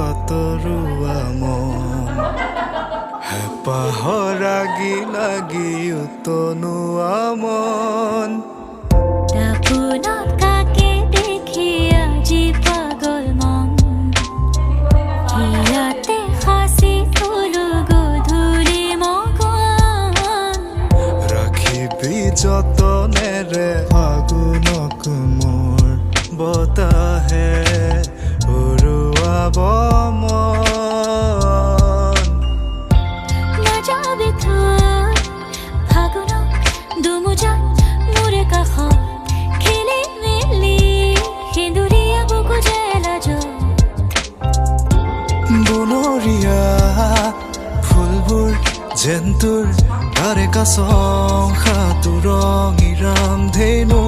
আঁতৰোৱা মন হেঁপাহৰ লাগি লাগি উতনোৱা মন দাপোনত কাকে দেখি আজি পাগল মন হিয়াতে সাঁচি থলো গধূলি মগন ৰাখিবি যতনেৰে ফাগুনক মোৰ বতাহে উৰুৱাব মন নাযাবি থৈ ফাগুনত দুমুজাত মোৰে কাষত খেলি মেলি সেন্দুৰীয়া বুকু জেলাজত বনৰীয়া ফুলবোৰ যেন তোৰ তাৰে কাছং সাঁতোৰং ইৰাম ধেনু